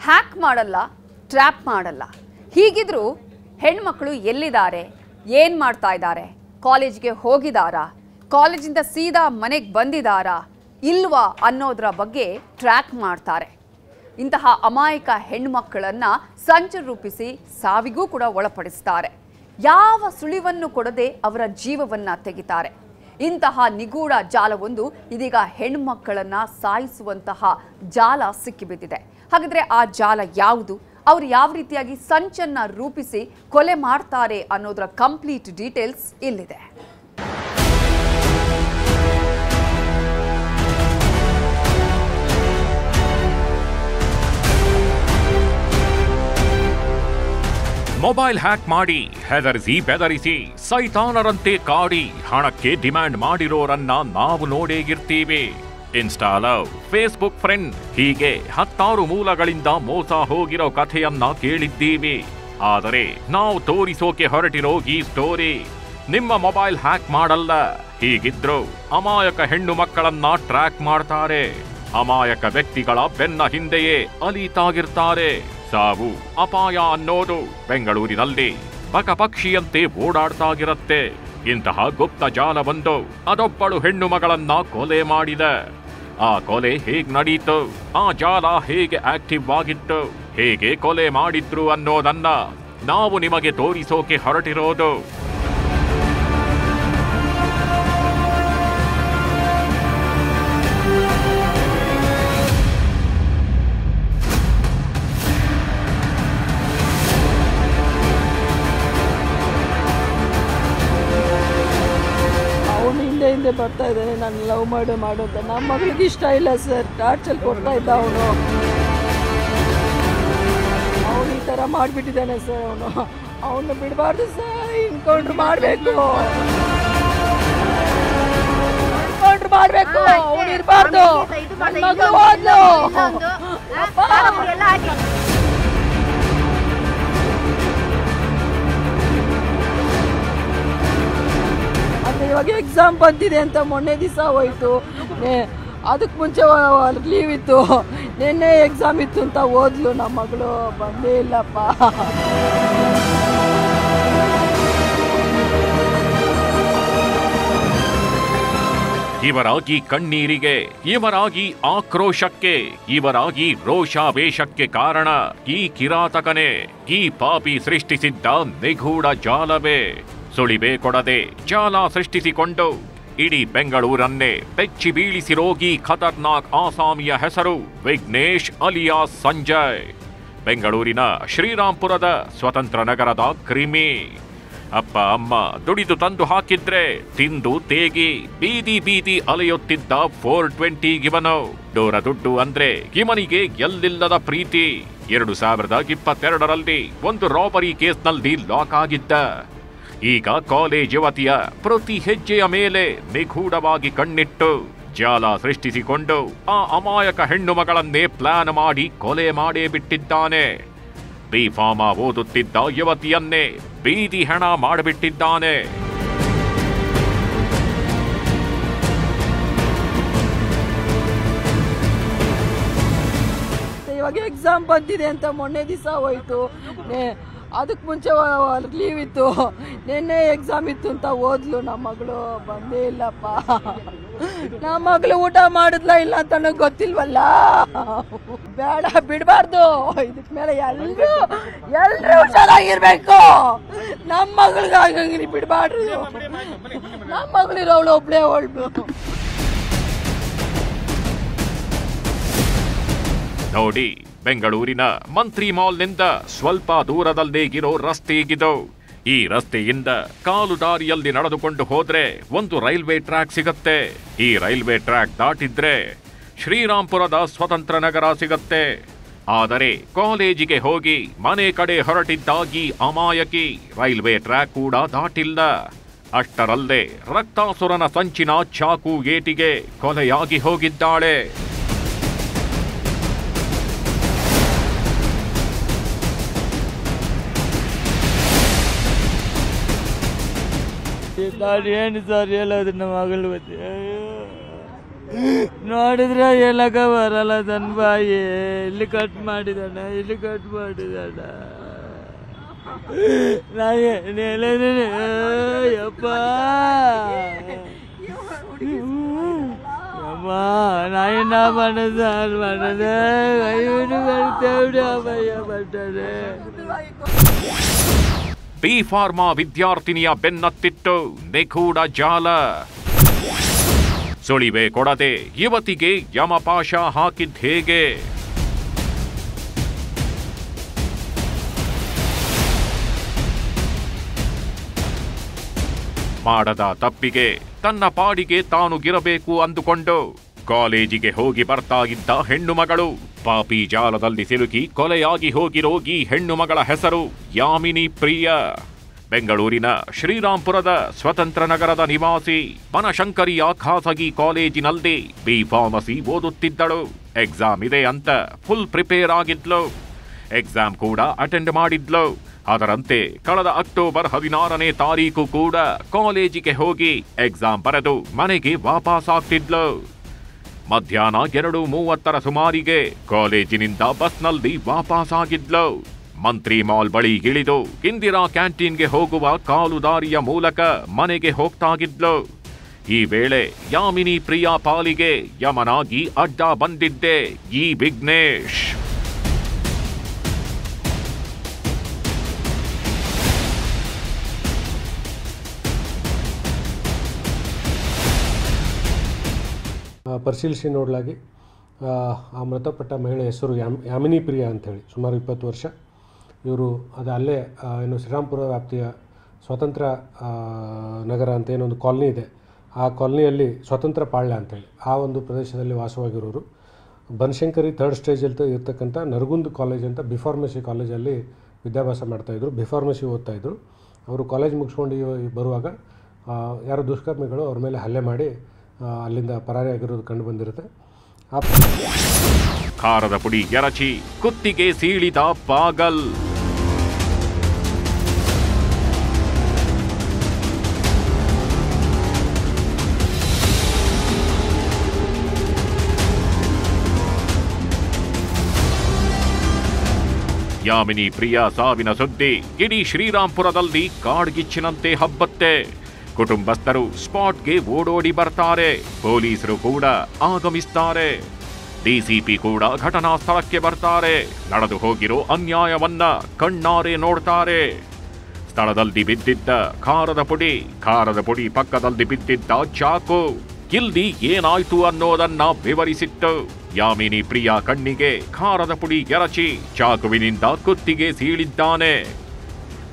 Hack ಮಾಡಲ್ಲ, trap ಮಾಡಲ್ಲ. ಹೀಗಿದ್ರೂ ಹೆಣ್ಮಕ್ಳು ಎಲ್ಲಿದ್ದಾರೆ, ಏನು ಮಾಡ್ತಾ ಇದ್ದಾರೆ, ಕಾಲೇಜ್ಗೆ ಹೋಗಿದ್ದಾರಾ, ಕಾಲೇಜಿಂದ ಸೀದಾ ಮನೆಗೆ ಬಂದಿದ್ದಾರಾ ಇಲ್ವಾ ಅನ್ನೋದರ ಬಗ್ಗೆ ಟ್ರ್ಯಾಕ್ ಮಾಡ್ತಾರೆ. ಇಂತಹ ಅಮಾಯಕ ಹೆಣ್ಣುಮಕ್ಕಳನ್ನು ಸಂಚು ರೂಪಿಸಿ ಸಾವಿಗೂ ಕೂಡ ಒಳಪಡಿಸ್ತಾರೆ. ಯಾವ ಸುಳಿವನ್ನು ಕೊಡದೆ ಅವರ ಜೀವವನ್ನು ತೆಗಿತಾರೆ. ಇಂತಹ ನಿಗೂಢ ಜಾಲವೊಂದು ಇದೀಗ ಹೆಣ್ಣುಮಕ್ಕಳನ್ನು ಸಾಯಿಸುವಂತಹ ಜಾಲ ಸಿಕ್ಕಿಬಿದ್ದಿದೆ. ಹಾಗಾದರೆ ಆ ಜಾಲ ಯಾವುದು, ಅವರು ಯಾವ ರೀತಿಯಾಗಿ ಸಂಚನ್ನು ರೂಪಿಸಿ ಕೊಲೆ ಮಾಡ್ತಾರೆ ಅನ್ನೋದರ ಕಂಪ್ಲೀಟ್ ಡೀಟೇಲ್ಸ್ ಇಲ್ಲಿದೆ. ಮೊಬೈಲ್ ಹ್ಯಾಕ್ ಮಾಡಿ ಹೆದರಿಸಿ ಬೆದರಿಸಿ ಸೈತಾನರಂತೆ ಕಾಡಿ ಹಣಕ್ಕೆ ಡಿಮ್ಯಾಂಡ್ ಮಾಡಿರೋರನ್ನ ನಾವು ನೋಡೇ ಇರ್ತೀವಿ. ಇನ್ಸ್ಟಾ ಲವ್, ಫೇಸ್ಬುಕ್ ಫ್ರೆಂಡ್, ಹೀಗೆ 10 ಮೂಲಗಳಿಂದ ಮೋಸ ಹೋಗಿರೋ ಕಥೆಯನ್ನ ಕೇಳಿದ್ದೀವಿ. ಆದರೆ ನಾವು ತೋರಿಸೋಕೆ ಹೊರಟಿರೋ ಈ ಸ್ಟೋರಿ ನಿಮ್ಮ ಮೊಬೈಲ್ ಹ್ಯಾಕ್ ಮಾಡಲ್ಲ. ಹೀಗಿದ್ರು ಅಮಾಯಕ ಹೆಣ್ಣು ಮಕ್ಕಳನ್ನ ಟ್ರ್ಯಾಕ್ ಮಾಡ್ತಾರೆ. ಅಮಾಯಕ ವ್ಯಕ್ತಿಗಳ ಬೆನ್ನ ಹಿಂದೆಯೇ ಅಲೀತಾಗಿರ್ತಾರೆ. ಸಾವು ಅಪಾಯ ಅನ್ನೋದು ಬೆಂಗಳೂರಿನಲ್ಲಿ ಪಕ್ಷಿಯಂತೆ ಓಡಾಡ್ತಾಗಿರತ್ತೆ. ಇಂತಹ ಗುಪ್ತ ಜಾಲವೊಂದು ಅದೊಬ್ಬಳು ಹೆಣ್ಣು ಮಗಳನ್ನ ಕೊಲೆ ಮಾಡಿದೆ. ಆ ಕೊಲೆ ಹೇಗ್ ನಡೀತು, ಆ ಜಾಲ ಹೇಗೆ ಆಕ್ಟಿವ್ ಆಗಿತ್ತು, ಹೇಗೆ ಕೊಲೆ ಮಾಡಿದ್ರು ಅನ್ನೋದನ್ನ ನಾವು ನಿಮಗೆ ತೋರಿಸೋಕೆ ಹೊರಟಿರೋದು. ಹಿಂದೆ ಬರ್ತಾ ಇದ್ದಾನೆ, ನಾನು ಲವ್ ಮಾಡು ಅಂತ. ನಮ್ಮ ಮಗಳಿಗೆ ಇಷ್ಟ ಇಲ್ಲ ಸರ್, ಟಾರ್ಚರ್ ಕೊಡ್ತಾ ಇದ್ದ ಅವನು ಈ ಥರ ಮಾಡಿಬಿಟ್ಟಿದ್ದಾನೆ ಸರ್. ಅವನು ಬಿಡಬಾರ್ದು ಸರ್, ಇನ್ಕೌಂಟ್ರ್ ಮಾಡಬೇಕು, ಅವನು ಇರಬಾರ್ದು. ನನ್ನ ಮಗಳು ಹೋದ್ಲು. ಇವಾಗ ಎಕ್ಸಾಮ್ ಬಂದಿದೆ ಅಂತ ಮೊನ್ನೆ ದಿವಸ ಹೋಯ್ತು. ಅದಕ್ಕೆ ಮುಂಚೆ ಲೀವ್ ಇತ್ತು, ನಿನ್ನೆ ಎಕ್ಸಾಮ್ ಇತ್ತು ಅಂತ ಓದ್ಲು. ನಮ್ಮ ಮಗಳು ಬಂದೇ ಇಲ್ಲಪ್ಪ. ಇವರಾಗಿ ಕಣ್ಣೀರಿಗೆ, ಇವರಾಗಿ ಆಕ್ರೋಶಕ್ಕೆ, ಇವರಾಗಿ ರೋಷಾವೇಶಕ್ಕೆ ಕಾರಣ ಈ ಕಿರಾತಕನೇ, ಈ ಪಾಪಿ ಸೃಷ್ಟಿಸಿದ್ದ ನಿಗೂಢ ಜಾಲವೇ. ಸುಳಿವೆ ಕೊಡದೆ ಜಾಲ ಸೃಷ್ಟಿಸಿಕೊಂಡು ಇಡೀ ಬೆಂಗಳೂರನ್ನೇ ಬೆಚ್ಚಿ ಬೀಳಿಸಿರೋಗಿ ಖತರ್ನಾಕ್ ಆಸಾಮಿಯ ಹೆಸರು ವಿಘ್ನೇಶ್ ಅಲಿಯಾಸ್ ಸಂಜಯ್. ಬೆಂಗಳೂರಿನ ಶ್ರೀರಾಂಪುರದ ಸ್ವತಂತ್ರ ನಗರದ ಕ್ರಿಮಿ. ಅಪ್ಪ ಅಮ್ಮ ದುಡಿದು ತಂದು ಹಾಕಿದ್ರೆ ತಿಂದು ತೇಗಿ ಬೀದಿ ಬೀದಿ ಅಲೆಯುತ್ತಿದ್ದ 420 ಗಿವನು. ಡೋರ ದುಡ್ಡು ಅಂದ್ರೆ ಗಿಮನಿಗೆ ಎಲ್ಲಿಲ್ಲದ ಪ್ರೀತಿ. 2022ರಲ್ಲಿ ಒಂದು ರಾಬರಿ ಕೇಸ್ನಲ್ಲಿ ಲಾಕ್ ಆಗಿದ್ದ. ಈಗ ಕಾಲೇಜ್ ಯುವತಿಯ ಪ್ರತಿ ಹೆಜ್ಜೆಯ ಮೇಲೆ ನಿಗೂಢವಾಗಿ ಕಣ್ಣಿಟ್ಟು ಜಾಲ ಸೃಷ್ಟಿಸಿಕೊಂಡು ಆ ಅಮಾಯಕ ಹೆಣ್ಣು ಮಗಳನ್ನೇ ಪ್ಲಾನ್ ಮಾಡಿ ಕೊಲೆ ಮಾಡೇ ಬಿಟ್ಟಿದ್ದಾನೆ. ಬಿಫಾಮ ಓದುತ್ತಿದ್ದ ಯುವತಿಯನ್ನೇ ಬೀದಿ ಹೆಣ ಮಾಡಿಬಿಟ್ಟಿದ್ದಾನೆ. ಇವಾಗ ಎಕ್ಸಾಮ್ ಬಂದಿದೆ ಅಂತ ಮೊನ್ನೆ ದಿವಸ ಹೋಯ್ತು. ಅದಕ್ಕೆ ಮುಂಚೆ ಲೀವ್ ಇತ್ತು, ನಿನ್ನೆ ಎಕ್ಸಾಮ್ ಇತ್ತು ಅಂತ ಓದ್ಲು. ನಮ್ಮ ಮಗಳು ಬಂದೇ ಇಲ್ಲಪ್ಪ. ನಮ್ಮ ಮಗಳು ಊಟ ಮಾಡಿದ್ಲ ಇಲ್ಲ ಅಂತ ನನಗೆ ಗೊತ್ತಿಲ್ವಲ್ಲ. ಬೇಡ, ಬಿಡಬಾರ್ದು. ಇದಕ್ಕೆ ಮೇಲೆ ಎಲ್ಲರೂ ಹುಷಾರಾಗಿರ್ಬೇಕು. ನಮ್ಮ ಮಗಳಿಗಾಗಿ ಬಿಡಬಾರ್ದು. ನಮ್ಮ ಮಗಳಿರೋವಳು ಒಬ್ಳೇ ಹೊಳ್ಳು. ನೋಡಿ, ಬೆಂಗಳೂರಿನ ಮಂತ್ರಿ ಮಾಲ್ನಿಂದ ಸ್ವಲ್ಪ ದೂರದಲ್ಲೇ ಇರೋ ರಸ್ತೆಗಿದು. ಈ ರಸ್ತೆಯಿಂದ ಕಾಲು ದಾರಿಯಲ್ಲಿ ನಡೆದುಕೊಂಡು ಹೋದ್ರೆ ಒಂದು ರೈಲ್ವೆ ಟ್ರ್ಯಾಕ್ ಸಿಗತ್ತೆ. ಈ ರೈಲ್ವೆ ಟ್ರ್ಯಾಕ್ ದಾಟಿದ್ರೆ ಶ್ರೀರಾಂಪುರದ ಸ್ವತಂತ್ರ ನಗರ ಸಿಗತ್ತೆ. ಆದರೆ ಕಾಲೇಜಿಗೆ ಹೋಗಿ ಮನೆ ಕಡೆ ಹೊರಟಿದ್ದಾಗಿ ಅಮಾಯಕಿ ರೈಲ್ವೆ ಟ್ರ್ಯಾಕ್ ಕೂಡ ದಾಟಿಲ್ಲ. ಅಷ್ಟರಲ್ಲೇ ರಕ್ತಾಸುರನ ಸಂಚಿನ ಚಾಕು ಏಟಿಗೆ ಕೊಲೆಯಾಗಿ ಹೋಗಿದ್ದಾಳೆ. ಏನು ಸರ್ ಹೇಳೋದು ನಮ್ಮ ಮಗಳು ನೋಡಿದ್ರೆ ಹೇಳಕ ಬರಲ್ಲ ನನ್ನ ಬಾಯಿ. ಇಲ್ಲಿ ಕಟ್ ಮಾಡಿದಾನೆ, ಇಲ್ಲಿ ಕಟ್ ಮಾಡಿದಾನ. ಯಪ್ಪ ಅಮ್ಮ ನಾಯಿನ ಮನದ ಮನದ ಇವನು ಬರ್ತೇವೆ ಅಮ್ಮಯ್ಯ ಬರ್ತದೆ. ಬಿ ಫಾರ್ಮಾ ವಿದ್ಯಾರ್ಥಿನಿಯ ಬೆನ್ನತ್ತಿತ್ತು ನಿಗೂಢ ಜಾಲ. ಸುಳಿವೆ ಕೊಡದೆ ಯುವತಿಗೆ ಯಮಪಾಶ ಹಾಕಿದ್ ಹೇಗೆ? ಮಾಡದ ತಪ್ಪಿಗೆ ತನ್ನ ಪಾಡಿಗೆ ತಾನು ಗಿರಬೇಕು ಅಂದುಕೊಂಡು ಕಾಲೇಜಿಗೆ ಹೋಗಿ ಬರ್ತಾ ಇದ್ದ ಹೆಣ್ಣು ಮಗಳು ಪಾಪಿ ಜಾಲದಲ್ಲಿ ಸಿಲುಕಿ ಕೊಲೆಯಾಗಿ ಹೋಗಿರೋ ಈ ಹೆಣ್ಣು ಮಗಳ ಹೆಸರು ಯಾಮಿನಿ ಪ್ರಿಯ. ಬೆಂಗಳೂರಿನ ಶ್ರೀರಾಂಪುರದ ಸ್ವತಂತ್ರ ನಗರದ ನಿವಾಸಿ ಬನಶಂಕರಿಯ ಖಾಸಗಿ ಕಾಲೇಜಿನಲ್ಲಿ ಬಿ ಫಾರ್ಮಸಿ ಓದುತ್ತಿದ್ದಳು. ಎಕ್ಸಾಮ್ ಇದೆ ಅಂತ ಫುಲ್ ಪ್ರಿಪೇರ್ ಆಗಿದ್ಲು. ಎಕ್ಸಾಮ್ ಕೂಡ ಅಟೆಂಡ್ ಮಾಡಿದ್ಲು. ಅದರಂತೆ ಕಳೆದ ಅಕ್ಟೋಬರ್ 16ನೇ ತಾರೀಕು ಕೂಡ ಕಾಲೇಜಿಗೆ ಹೋಗಿ ಎಕ್ಸಾಮ್ ಬರೆದು ಮನೆಗೆ ವಾಪಸ್ ಆಗ್ತಿದ್ಲು. ಮಧ್ಯಾಹ್ನ 2:30 ಸುಮಾರಿಗೆ ಕಾಲೇಜಿನಿಂದ ಬಸ್ನಲ್ಲಿ ವಾಪಸ್ ಆಗಿದ್ಲು. ಮಂತ್ರಿ ಮಾಲ್ ಬಳಿ ಇಳಿದು ಇಂದಿರಾ ಕ್ಯಾಂಟೀನ್ಗೆ ಹೋಗುವ ಕಾಲುದಾರಿಯ ಮೂಲಕ ಮನೆಗೆ ಹೋಗ್ತಾಗಿದ್ಲು. ಈ ವೇಳೆ ಯಾಮಿನಿ ಪ್ರಿಯಾ ಪಾಲಿಗೆ ಯಮನಾಗಿ ಅಡ್ಡ ಬಂದಿದ್ದೆ ಈ ವಿಘ್ನೇಶ್. ಪರಿಶೀಲಿಸಿ ನೋಡಲಾಗಿ ಆ ಮೃತಪಟ್ಟ ಮಹಿಳೆ ಹೆಸರು ಯಾಮಿನಿ ಪ್ರಿಯಾ ಅಂಥೇಳಿ, ಸುಮಾರು 20 ವರ್ಷ. ಇವರು ಅದು ಅಲ್ಲೇ ಏನು ಶ್ರೀರಾಂಪುರ ವ್ಯಾಪ್ತಿಯ ಸ್ವತಂತ್ರ ನಗರ ಅಂತ ಏನೊಂದು ಕಾಲನಿ ಇದೆ, ಆ ಕಾಲನಿಯಲ್ಲಿ ಸ್ವತಂತ್ರ ಪಾಳ್ಯ ಅಂಥೇಳಿ ಆ ಒಂದು ಪ್ರದೇಶದಲ್ಲಿ ವಾಸವಾಗಿರೋರು. ಬನಶಂಕರಿ 3rd ಸ್ಟೇಜಲ್ಲಿ ಇರ್ತಕ್ಕಂಥ ನರಗುಂದ್ ಕಾಲೇಜ್ ಅಂತ ಬಿ ಫಾರ್ಮಸಿ ಕಾಲೇಜಲ್ಲಿ ವಿದ್ಯಾಭ್ಯಾಸ ಮಾಡ್ತಾಯಿದ್ರು, ಬಿ ಫಾರ್ಮಸಿ ಓದ್ತಾಯಿದ್ರು. ಅವರು ಕಾಲೇಜ್ ಮುಗಿಸ್ಕೊಂಡು ಬರುವಾಗ ಯಾರೋ ದುಷ್ಕರ್ಮಿಗಳು ಅವ್ರ ಮೇಲೆ ಹಲ್ಲೆ ಮಾಡಿ ಅಲ್ಲಿಂದ ಪರಾರಿಯಾಗಿರೋದು ಕಂಡು ಬಂದಿರುತ್ತೆ. ಖಾರದ ಪುಡಿ ಎರಚಿ ಕುತ್ತಿಗೆ ಸೀಳಿದ ಪಾಗಲ್. ಯಾಮಿನಿ ಪ್ರಿಯಾ ಸಾವಿನ ಸುದ್ದಿ ಇಡೀ ಶ್ರೀರಾಂಪುರದಲ್ಲಿ ಕಾಡ್ಗಿಚ್ಚಿನಂತೆ ಹಬ್ಬತ್ತೆ. ಕುಟುಂಬಸ್ಥರು ಸ್ಪಾಟ್ಗೆ ಓಡೋಡಿ ಬರ್ತಾರೆ, ಪೊಲೀಸರು ಕೂಡ ಆಗಮಿಸ್ತಾರೆ, ಡಿಸಿಪಿ ಕೂಡ ಘಟನಾ ಸ್ಥಳಕ್ಕೆ ಬರ್ತಾರೆ. ನಡೆದು ಹೋಗಿರೋ ಅನ್ಯಾಯವನ್ನ ಕಣ್ಣಾರೆ ನೋಡ್ತಾರೆ. ಸ್ಥಳದಲ್ಲಿ ಬಿದ್ದಿದ್ದ ಖಾರದ ಪುಡಿ ಪಕ್ಕದಲ್ಲಿ ಬಿದ್ದಿದ್ದ ಚಾಕು ಇಲ್ಲಿ ಏನಾಯ್ತು ಅನ್ನೋದನ್ನ ವಿವರಿಸಿತ್ತು. ಯಾಮಿನಿ ಪ್ರಿಯಾ ಕಣ್ಣಿಗೆ ಖಾರದ ಪುಡಿ ಎರಚಿ ಚಾಕುವಿನಿಂದ ಕುತ್ತಿಗೆ ಸೀಳಿದ್ದಾನೆ.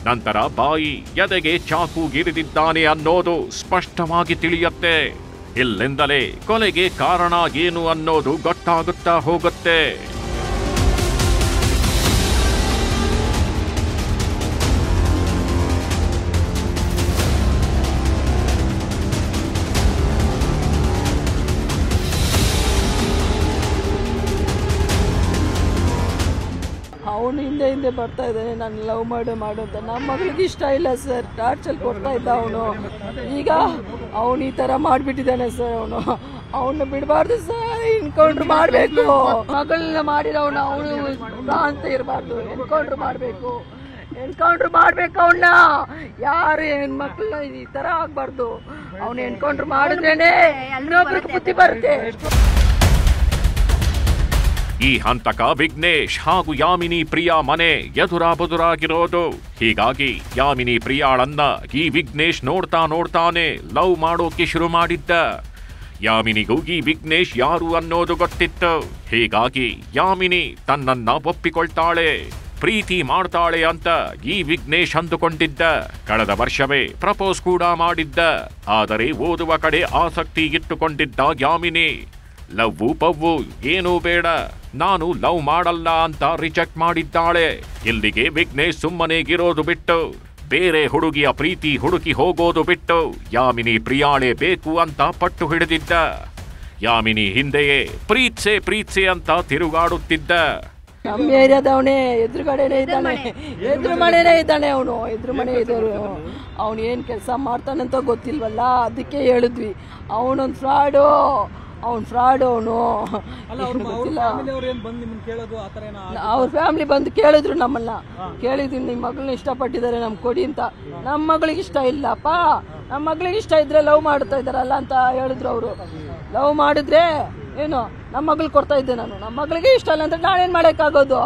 ನಂತರ ಬಾಯಿ ಎದೆಗೆ ಚಾಕು ಗಿರಿದಿದ್ದಾನೆ ಅನ್ನೋದು ಸ್ಪಷ್ಟವಾಗಿ ತಿಳಿಯುತ್ತೆ. ಇಲ್ಲಿಂದಲೇ ಕೊಲೆಗೆ ಕಾರಣ ಏನು ಅನ್ನೋದು ಗೊತ್ತಾಗುತ್ತಾ ಹೋಗುತ್ತೆ. ಅವನು ಹಿಂದೆ ಬರ್ತಾ ಇದ್ದಾನೆ, ನಾನು ಲವ್ ಮಾಡು ಅಂತ. ನಮ್ಮ ಮಗಳಿಗೆ ಇಷ್ಟ ಇಲ್ಲ ಸರ್, ಟಾರ್ಚರ್ ಕೊಡ್ತಾ ಇದ್ದ ಅವನು. ಈಗ ಅವನು ಈ ಥರ ಮಾಡಿಬಿಟ್ಟಿದ್ದಾನೆ ಸರ್. ಅವನು ಬಿಡಬಾರ್ದು ಸರ್, ಎನ್ಕೌಂಟ್ರ್ ಮಾಡಬೇಕು. ಮಗಳನ್ನ ಮಾಡಿರೋನು ಅವನು ಅಂತ ಇರಬಾರ್ದು, ಎನ್ಕೌಂಟ್ರ್ ಮಾಡಬೇಕು ಅವನ್ನ. ಯಾರು ಹೆಣ್ಮಕ್ಳನ್ನ ಈ ಥರ ಆಗಬಾರ್ದು. ಅವನು ಎನ್ಕೌಂಟ್ರ್ ಮಾಡಿದ್ರೇನೆ ಇನ್ನೊಬ್ರಿಗೆ ಬುದ್ಧಿ ಬರುತ್ತೆ. ಈ ಹಂತಕ ವಿಘ್ನೇಶ್ ಹಾಗೂ ಯಾಮಿನಿ ಪ್ರಿಯಾ ಮನೆ ಎದುರಾಬದುರಾಗಿರೋದು. ಹೀಗಾಗಿ ಯಾಮಿನಿ ಪ್ರಿಯಾಳನ್ನ ಈ ವಿಘ್ನೇಶ್ ನೋಡ್ತಾನೆ ಲವ್ ಮಾಡೋಕೆ ಶುರು ಮಾಡಿದ್ದ. ಯಾಮಿನಿಗೂ ಈ ವಿಘ್ನೇಶ್ ಯಾರು ಅನ್ನೋದು ಗೊತ್ತಿತ್ತು. ಹೀಗಾಗಿ ಯಾಮಿನಿ ತನ್ನನ್ನ ಒಪ್ಪಿಕೊಳ್ತಾಳೆ, ಪ್ರೀತಿ ಮಾಡ್ತಾಳೆ ಅಂತ ಈ ವಿಘ್ನೇಶ್ ಅಂದುಕೊಂಡಿದ್ದ. ಕಳೆದ ವರ್ಷವೇ ಪ್ರಪೋಸ್ ಕೂಡ ಮಾಡಿದ್ದ. ಆದರೆ ಓದುವ ಕಡೆ ಆಸಕ್ತಿ ಇಟ್ಟುಕೊಂಡಿದ್ದ ಯಾಮಿನಿ ಲವ್ವು ಪವ್ವು ಏನೂ ಬೇಡ, ನಾನು ಲವ್ ಮಾಡಲ್ಲ ಅಂತ ರಿಜೆಕ್ಟ್ ಮಾಡಿದ್ದಾಳೆ. ಇಲ್ಲಿಗೆ ವಿಘ್ನೇಶ್ ಸುಮ್ಮನೆಗಿರೋದು ಬಿಟ್ಟು ಬೇರೆ ಹುಡುಗಿಯ ಪ್ರೀತಿ ಹುಡುಕಿ ಹೋಗೋದು ಬಿಟ್ಟು ಯಾಮಿನಿ ಪ್ರಿಯಾಳೆ ಬೇಕು ಅಂತ ಪಟ್ಟು ಹಿಡಿದಿದ್ದ. ಯಾಮಿನಿ ಹಿಂದೆಯೇ ಪ್ರೀತ್ಸೆ ಅಂತ ತಿರುಗಾಡುತ್ತಿದ್ದ. ನಮ್ಮ ಏರಿಯಾದವನೇ, ಎದುರುಗಡೆನೇ ಇದ್ದಾನೆ, ಎದುರು ಮನೆನೇ ಇದ್ದಾನೆ ಅವನು. ಎದುರು ಮನೆ ಇದ್ದವರು ಅವನು ಏನು ಕೆಲಸ ಮಾಡ್ತಾನಂತ ಗೊತ್ತಿಲ್ವಲ್ಲ, ಅದಕ್ಕೆ ಹೇಳಿದ್ವಿ ಅವನೊಂದು ಫ್ರಾಡು, ಅವ್ನು ಫ್ರಾಡ್ ಅವನು. ಅವ್ರ ಫ್ಯಾಮಿಲಿ ಬಂದು ಕೇಳಿದ್ರು ನಮ್ಮನ್ನ, ಕೇಳಿದ್ದೀನಿ ನಿಮ್ಮ ಮಗಳನ್ನ ಇಷ್ಟಪಟ್ಟಿದ್ದಾರೆ ನಮ್ಗೆ ಕೊಡಿ ಅಂತ. ನಮ್ಮ ಮಗಳಿಗೆ ಇಷ್ಟ ಇಲ್ಲಪ್ಪ, ನಮ್ಮ ಮಗಳಿಗೆ ಇಷ್ಟ ಇದ್ರೆ ಲವ್ ಮಾಡ್ತಾ ಇದ್ದಾರಲ್ಲ ಅಂತ ಹೇಳಿದ್ರು ಅವರು. ಲವ್ ಮಾಡಿದ್ರೆ ಏನು ನಮ್ಮ ಮಗಳು ಕೊಡ್ತಾ ಇದ್ದೆ ನಾನು, ನಮ್ಮ ಮಗಳಿಗೆ ಇಷ್ಟ ಇಲ್ಲ ಅಂದ್ರೆ ನಾನೇನ್ ಮಾಡೋಕ್ಕಾಗೋದು.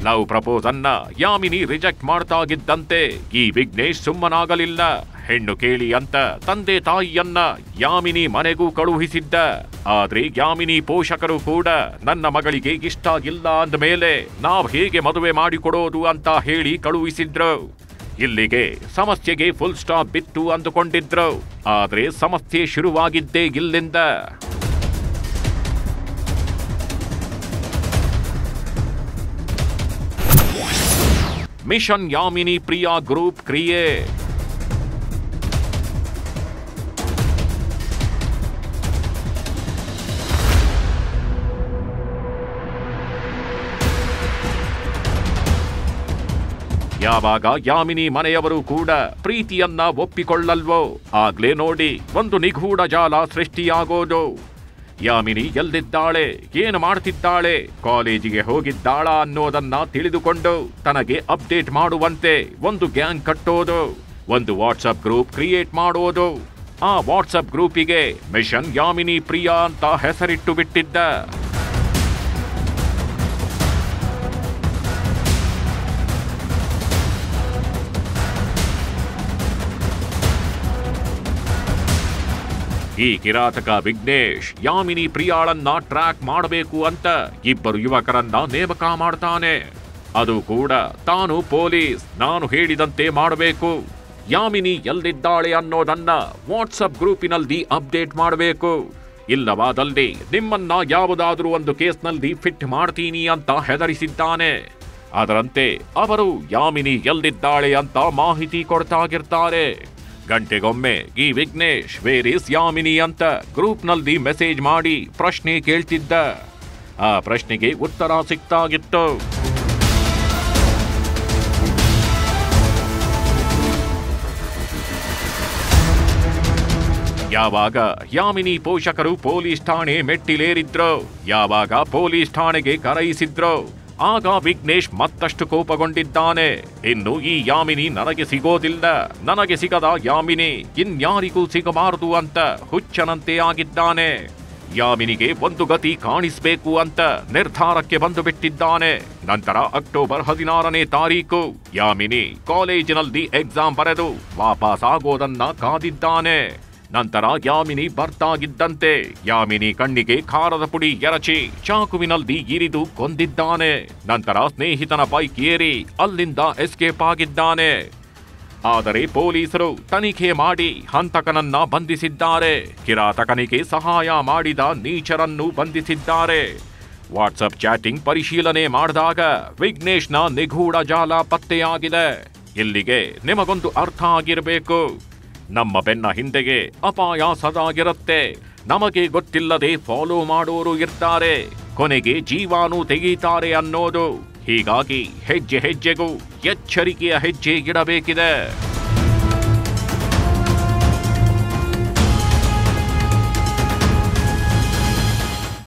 ಲವ್ ಪ್ರಪೋಸ್ ಅನ್ನ ಯಾಮಿನಿ ರಿಜೆಕ್ಟ್ ಮಾಡ್ತಾಗಿದ್ದಂತೆ ಈ ವಿಘ್ನೇಶ್ ಸುಮ್ಮನಾಗಲಿಲ್ಲ. ಹೆಣ್ಣು ಕೇಳಿ ಅಂತ ತಂದೆ ತಾಯಿಯನ್ನ ಯಾಮಿನಿ ಮನೆಗೂ ಕಳುಹಿಸಿದ್ದ. ಆದ್ರೆ ಯಾಮಿನಿ ಪೋಷಕರು ಕೂಡ ನನ್ನ ಮಗಳಿಗೆ ಇಷ್ಟ ಇಲ್ಲ ಅಂದ ಮೇಲೆ ನಾವ್ ಹೇಗೆ ಮದುವೆ ಮಾಡಿಕೊಡೋದು ಅಂತ ಹೇಳಿ ಕಳುಹಿಸಿದ್ರು. ಇಲ್ಲಿಗೆ ಸಮಸ್ಯೆಗೆ ಫುಲ್ ಸ್ಟಾಪ್ ಬಿತ್ತು ಅಂದುಕೊಂಡಿದ್ರು. ಆದ್ರೆ ಸಮಸ್ಯೆ ಶುರುವಾಗಿದ್ದೇ ಇಲ್ಲಿಂದ. ಮಿಷನ್ ಯಾಮಿನಿ ಪ್ರಿಯಾ ಗ್ರೂಪ್ ಕ್ರಿಯೇಟ್. ಯಾವಾಗ ಯಾಮಿನಿ ಮನೆಯವರು ಕೂಡ ಪ್ರೀತಿಯನ್ನ ಒಪ್ಪಿಕೊಳ್ಳಲ್ವೋ ಆಗ್ಲೇ ನೋಡಿ ಒಂದು ನಿಗೂಢ ಜಾಲ ಸೃಷ್ಟಿಯಾಗೋದು. ಯಾಮಿನಿ ಎಲ್ಲಿದ್ದಾಳೆ, ಏನು ಮಾಡ್ತಿದ್ದಾಳೆ, ಕಾಲೇಜಿಗೆ ಹೋಗಿದ್ದಾಳ ಅನ್ನೋದನ್ನ ತಿಳಿದುಕೊಂಡು ತನಗೆ ಅಪ್ಡೇಟ್ ಮಾಡುವಂತೆ ಒಂದು ಗ್ಯಾಂಗ್ ಕಟ್ಟೋದು, ಒಂದು ವಾಟ್ಸಪ್ ಗ್ರೂಪ್ ಕ್ರಿಯೇಟ್ ಮಾಡೋದು. ಆ ವಾಟ್ಸಪ್ ಗ್ರೂಪಿಗೆ ಮಿಷನ್ ಯಾಮಿನಿ ಪ್ರಿಯಾ ಅಂತ ಹೆಸರಿಟ್ಟು ಬಿಟ್ಟಿದ್ದ. ಈ ಕಿರಾತಕ ವಿಘ್ನೇಶ್ ಯಾಮಿನಿ ಪ್ರಿಯಾಳನ್ನ ಟ್ರ್ಯಾಕ್ ಮಾಡಬೇಕು ಅಂತ ಇಬ್ಬರು ಯುವಕರನ್ನ ನೇಮಕ ಮಾಡ್ತಾನೆ. ಅದು ಕೂಡ ತಾನು ಪೊಲೀಸ್, ನಾನು ಹೇಳಿದಂತೆ ಮಾಡಬೇಕು. ಯಾಮಿನಿ ಎಲ್ಲಿದ್ದಾಳೆ ಅನ್ನೋದನ್ನ ವಾಟ್ಸಪ್ ಗ್ರೂಪಿನಲ್ಲಿ ಅಪ್ಡೇಟ್ ಮಾಡಬೇಕು. ಇಲ್ಲವಾದಲ್ಲಿ ನಿಮ್ಮನ್ನ ಯಾವುದಾದ್ರೂ ಒಂದು ಕೇಸ್ನಲ್ಲಿ ಫಿಟ್ ಮಾಡ್ತೀನಿ ಅಂತ ಹೆದರಿಸಿದ್ದಾನೆ. ಅದರಂತೆ ಅವರು ಯಾಮಿನಿ ಎಲ್ಲಿದ್ದಾಳೆ ಅಂತ ಮಾಹಿತಿ ಕೊಡ್ತಾಗಿರ್ತಾರೆ. ಗಂಟೆಗೊಮ್ಮೆ ಈ ವಿಘ್ನೇಶ್ ವೇರ್ ಇಸ್ ಯಾಮಿನಿ ಅಂತ ಗ್ರೂಪ್ನಲ್ಲಿ ಮೆಸೇಜ್ ಮಾಡಿ ಪ್ರಶ್ನೆ ಕೇಳ್ತಿದ್ದ. ಆ ಪ್ರಶ್ನೆಗೆ ಉತ್ತರ ಸಿಕ್ತಾಗಿತ್ತು. ಯಾವಾಗ ಯಾಮಿನಿ ಪೋಷಕರು ಪೊಲೀಸ್ ಠಾಣೆ ಮೆಟ್ಟಿಲೇರಿದ್ರು, ಯಾವಾಗ ಪೊಲೀಸ್ ಠಾಣೆಗೆ ಕರೆಯಿಸಿದ್ರು, ಆಗ ವಿಘ್ನೇಶ್ ಮತ್ತಷ್ಟು ಕೋಪಗೊಂಡಿದ್ದಾನೆ. ಇನ್ನು ಈ ಯಾಮಿನಿ ನನಗೆ ಸಿಗೋದಿಲ್ಲ, ನನಗೆ ಸಿಗದ ಯಾಮಿನಿ ಇನ್ಯಾರಿಗೂ ಸಿಗಬಾರದು ಅಂತ ಹುಚ್ಚನಂತೆ ಆಗಿದ್ದಾನೆ. ಯಾಮಿನಿಗೆ ಒಂದು ಗತಿ ಕಾಣಿಸ್ಬೇಕು ಅಂತ ನಿರ್ಧಾರಕ್ಕೆ ಬಂದು ಬಿಟ್ಟಿದ್ದಾನೆ. ನಂತರ ಅಕ್ಟೋಬರ್ 16ನೇ ತಾರೀಕು ಯಾಮಿನಿ ಕಾಲೇಜಿನಲ್ಲಿ ಎಕ್ಸಾಮ್ ಬರೆದು ವಾಪಸ್ ಆಗೋದನ್ನ ಕಾದಿದ್ದಾನೆ. ನಂತರ ಯಾಮಿನಿ ಬರ್ತಾಗಿದ್ದಂತೆ ಯಾಮಿನಿ ಕಣ್ಣಿಗೆ ಖಾರದ ಪುಡಿ ಎರಚಿ ಚಾಕುವಿನಲ್ಲಿ ಇರಿದು ಕೊಂದಿದ್ದಾನೆ. ನಂತರ ಸ್ನೇಹಿತನ ಬೈಕ್ ಏರಿ ಅಲ್ಲಿಂದ ಎಸ್ಕೇಪ್ ಆಗಿದ್ದಾನೆ. ಆದರೆ ಪೊಲೀಸರು ತನಿಖೆ ಮಾಡಿ ಹಂತಕನನ್ನ ಬಂಧಿಸಿದ್ದಾರೆ. ಕಿರಾತಕನಿಗೆ ಸಹಾಯ ಮಾಡಿದ ನೀಚರನ್ನು ಬಂಧಿಸಿದ್ದಾರೆ. ವಾಟ್ಸಪ್ ಚಾಟಿಂಗ್ ಪರಿಶೀಲನೆ ಮಾಡಿದಾಗ ವಿಘ್ನೇಶ್ನ ನಿಗೂಢ ಜಾಲ ಪತ್ತೆಯಾಗಿದೆ. ಇಲ್ಲಿಗೆ ನಿಮಗೊಂದು ಅರ್ಥ ಆಗಿರಬೇಕು, ನಮ್ಮ ಬೆನ್ನ ಹಿಂದೆಗೆ ಅಪಾಯ ಸದಾಗಿರುತ್ತೆ. ನಮಗೆ ಗೊತ್ತಿಲ್ಲದೆ ಫಾಲೋ ಮಾಡೋರು ಇರ್ತಾರೆ, ಕೊನೆಗೆ ಜೀವಾನು ತೆಗೀತಾರೆ ಅನ್ನೋದು. ಹೀಗಾಗಿ ಹೆಜ್ಜೆ ಹೆಜ್ಜೆಗೂ ಎಚ್ಚರಿಕೆಯ ಹೆಜ್ಜೆ ಇಡಬೇಕಿದೆ.